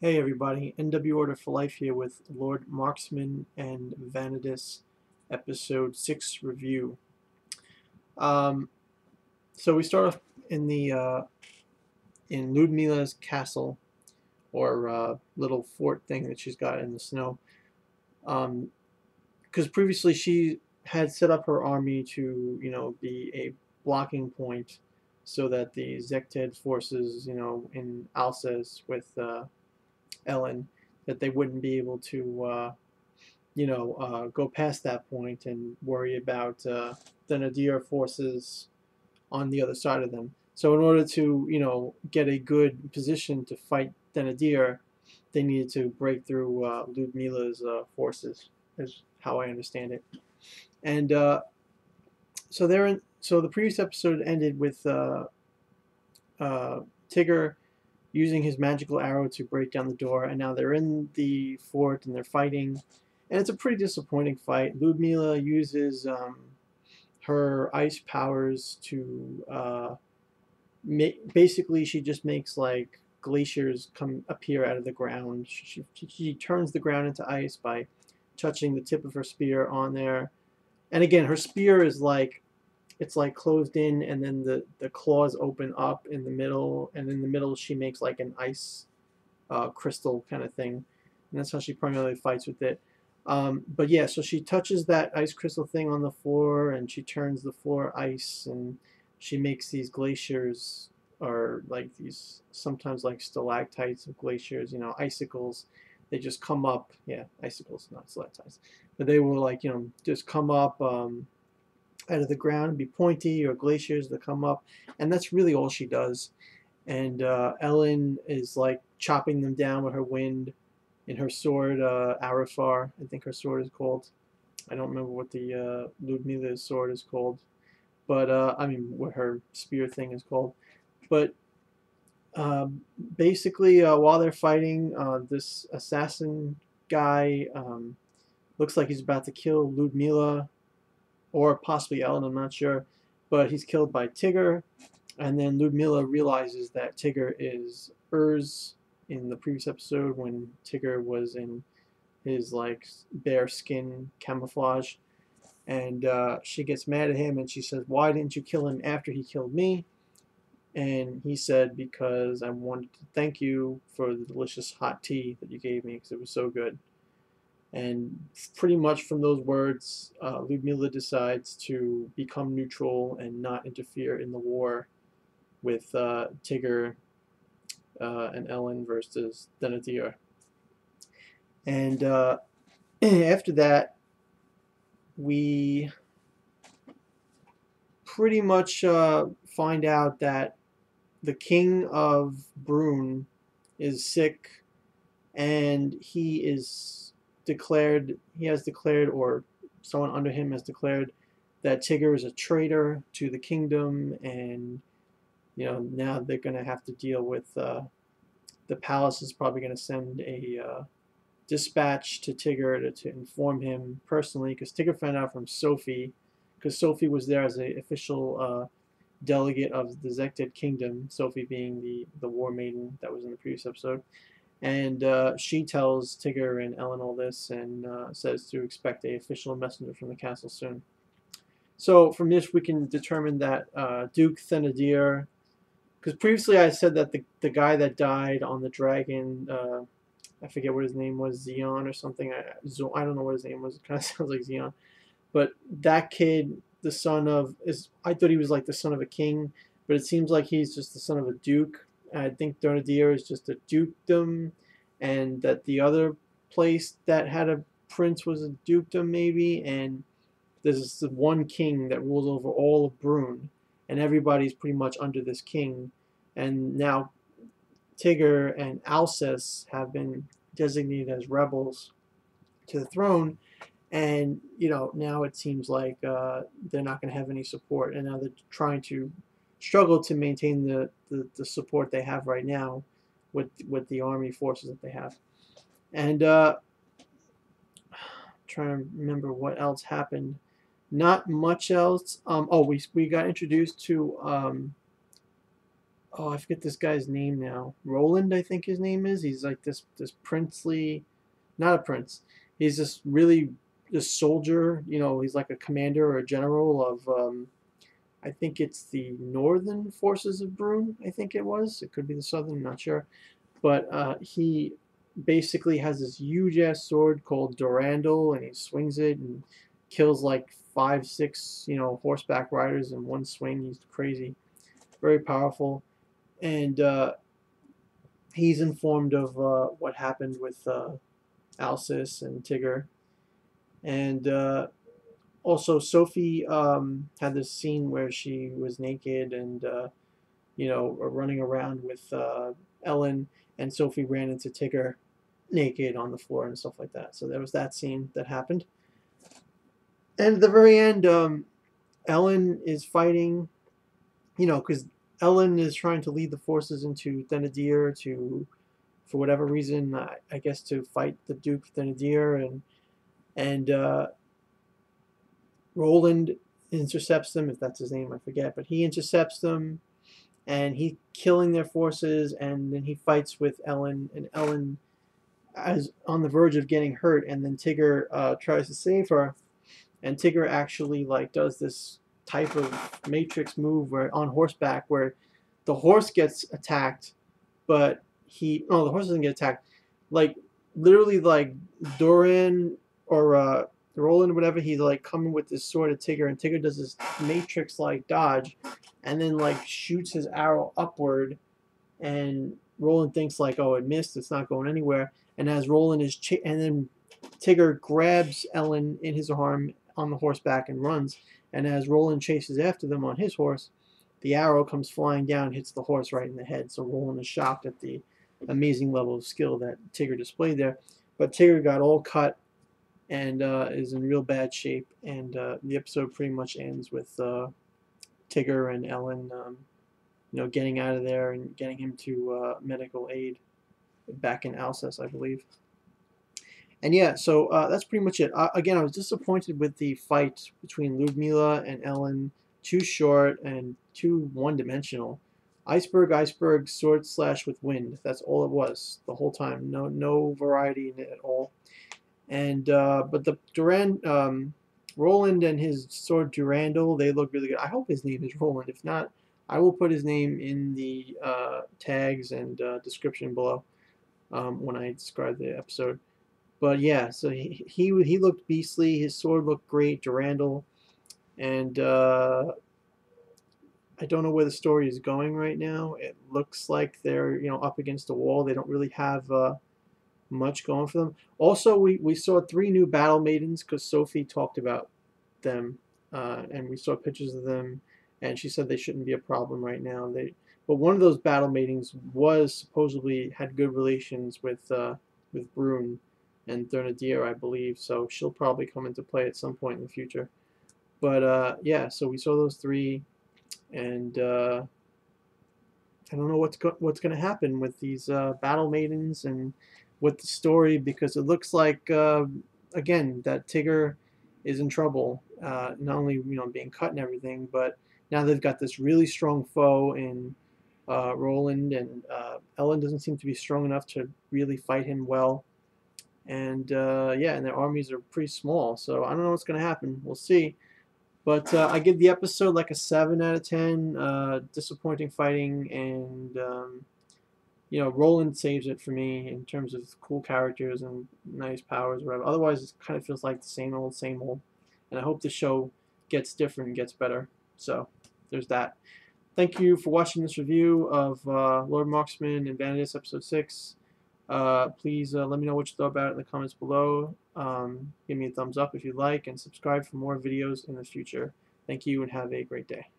Hey everybody, NW Order for Life here with Lord Marksman and Vanadis episode 6 review. Um, so we start off in the in Ludmila's castle, or little fort thing that she's got in the snow. Because previously she had set up her army to, be a blocking point so that the Zekted forces, in Alsace with Ellen, that they wouldn't be able to go past that point and worry about Thernadier forces on the other side of them. So in order to, get a good position to fight Thernadier, they needed to break through Ludmila's forces, is how I understand it. And so they're in. So the previous episode ended with Tigre using his magical arrow to break down the door, and now they're in the fort and they're fighting, and it's a pretty disappointing fight. Ludmilla uses her ice powers to basically she just makes like glaciers come appear out of the ground. She turns the ground into ice by touching the tip of her spear on there, and again her spear is like it's like closed in, and then the claws open up in the middle, and in the middle she makes like an ice crystal kind of thing, and that's how she primarily fights with it. But yeah, so she touches that ice crystal thing on the floor, and she turns the floor ice, and she makes these glaciers, or like these sometimes like stalactites of glaciers, icicles. They just come up, yeah, icicles, not stalactites, but they will like just come up. Out of the ground and be pointy, or glaciers that come up, and that's really all she does. And Ellen is like chopping them down with her wind in her sword, Arafar, I think her sword is called. I don't remember what the Ludmila's sword is called, but I mean what her spear thing is called. But uh, basically, while they're fighting, this assassin guy looks like he's about to kill Ludmilla, or possibly Ellen, I'm not sure, but he's killed by Tigre, and then Ludmilla realizes that Tigre is hers in the previous episode when Tigre was in his like bear skin camouflage, and she gets mad at him and she says, "Why didn't you kill him after he killed me?" And he said, "Because I wanted to thank you for the delicious hot tea that you gave me because it was so good." And pretty much from those words, Ludmilla decides to become neutral and not interfere in the war with Tigre and Ellen versus Thernadier. And after that, we pretty much find out that the King of Brune is sick, and he has declared, or someone under him has declared, that Tigre is a traitor to the kingdom, and now they're going to have to deal with the palace is probably going to send a dispatch to Tigre to inform him personally, because Tigre found out from Sophie, because Sophie was there as an official delegate of the Zekted kingdom, Sophie being the war maiden that was in the previous episode. And she tells Tigre and Ellen all this, and says to expect a official messenger from the castle soon. So from this we can determine that Duke Thernadier, because previously I said that the guy that died on the dragon, I forget what his name was, Xeon or something. I don't know what his name was. It kind of sounds like Xeon. But that kid, the son of, I thought he was like the son of a king, but it seems like he's just the son of a duke. I think Thernadier is just a dukedom, and that the other place that had a prince was a dukedom maybe, and there's this one king that rules over all of Brune, and everybody's pretty much under this king. And now Tigre and Alsace have been designated as rebels to the throne, and now it seems like they're not going to have any support, and now they're trying to struggle to maintain the support they have right now with the army forces that they have. And trying to remember what else happened. Not much else. Oh, we got introduced to oh, I forget this guy's name now. Roland, I think his name is. He's like this princely, not a prince. He's this soldier. You know, he's like a commander or a general of I think it's the northern forces of Brune. I think it was. It could be the southern. I'm not sure. But he basically has this huge ass sword called Durandal, and he swings it and kills like 5, 6, horseback riders in one swing. He's crazy, very powerful, and he's informed of what happened with Alcis and Tigre, and also Sophie had this scene where she was naked and running around with Ellen, and Sophie ran into Tigre naked on the floor and stuff like that. So there was that scene that happened. And at the very end, Ellen is fighting, because Ellen is trying to lead the forces into Thernadier for whatever reason, I guess to fight the Duke Thernadier, and Roland intercepts them, if that's his name, I forget, but he intercepts them, and he's killing their forces, and then he fights with Ellen, and Ellen is on the verge of getting hurt, and then Tigre tries to save her, and Tigre actually like does this type of matrix move where on horseback where the horse gets attacked, but the horse doesn't get attacked, like literally like Duran or Roland or whatever, he's like coming with this sword at Tigre, and Tigre does this matrix like dodge, and then like shoots his arrow upward, and Roland thinks like, oh, it missed, it's not going anywhere, and as Roland is and then Tigre grabs Ellen in his arm on the horseback and runs, and as Roland chases after them on his horse, the arrow comes flying down, hits the horse right in the head. So Roland is shocked at the amazing level of skill that Tigre displayed there, but Tigre got all cut and is in real bad shape, and the episode pretty much ends with Tigre and Ellen getting out of there and getting him to medical aid back in Alsace, I believe. And yeah, so that's pretty much it. Again, I was disappointed with the fight between Ludmilla and Ellen. Too short and too one-dimensional. Iceberg, iceberg, sword slash with wind. That's all it was the whole time. No variety in it at all. And but the Roland and his sword Durandal, they look really good. I hope his name is Roland. If not, I will put his name in the tags and description below when I describe the episode. But yeah, so he looked beastly. His sword looked great, Durandal, and I don't know where the story is going right now. It looks like they're up against a wall. They don't really have much going for them. Also, we saw 3 new battle maidens because Sophie talked about them, and we saw pictures of them, and she said they shouldn't be a problem right now. But one of those battle maidens was supposedly had good relations with Brune and Thernadier, I believe, so she'll probably come into play at some point in the future. But yeah, so we saw those 3, and I don't know what's going to happen with these battle maidens and with the story, because it looks like again that Tigre is in trouble, not only being cut and everything, but now they've got this really strong foe in Roland, and Ellen doesn't seem to be strong enough to really fight him well. And yeah, and their armies are pretty small, so I don't know what's going to happen. We'll see. But I give the episode like a 7 out of 10. Disappointing fighting, and Roland saves it for me in terms of cool characters and nice powers, or whatever. Otherwise, it kind of feels like the same old, same old. And I hope the show gets different and gets better. So there's that. Thank you for watching this review of Lord Marksman and Vanadis episode 6. Please let me know what you thought about it in the comments below. Give me a thumbs up if you like, and subscribe for more videos in the future. Thank you, and have a great day.